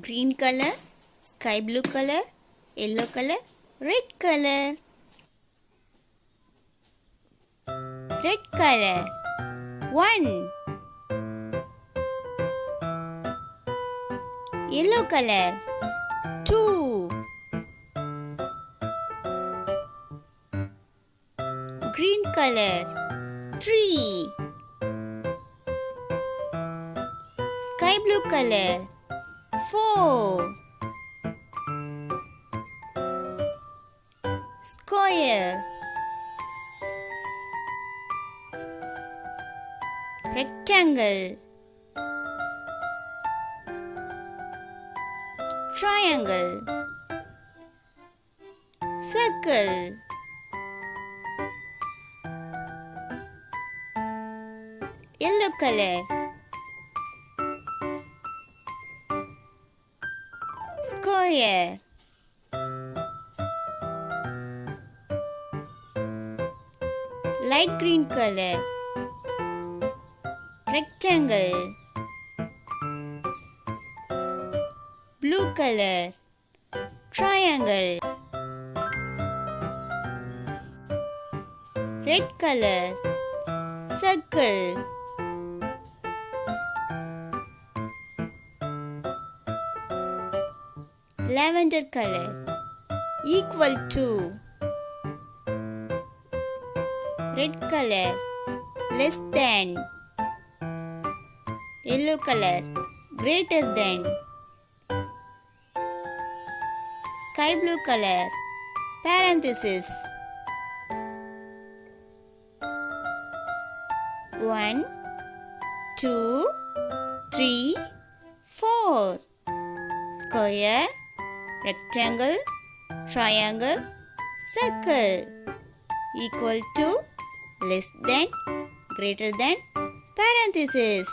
green color, sky blue color, yellow color, red color. Red color 1. Yellow color 2. Green color 3. Sky blue color 4. Square, rectangle, triangle, circle, yellow color, square, light green color, rectangle, blue color, triangle, red color, circle, lavender color, equal to, red color, less than, yellow color, greater than, sky blue color, parenthesis. 1, 2, 3, 4. Square, rectangle, triangle, circle. Equal to, less than, greater than, parenthesis.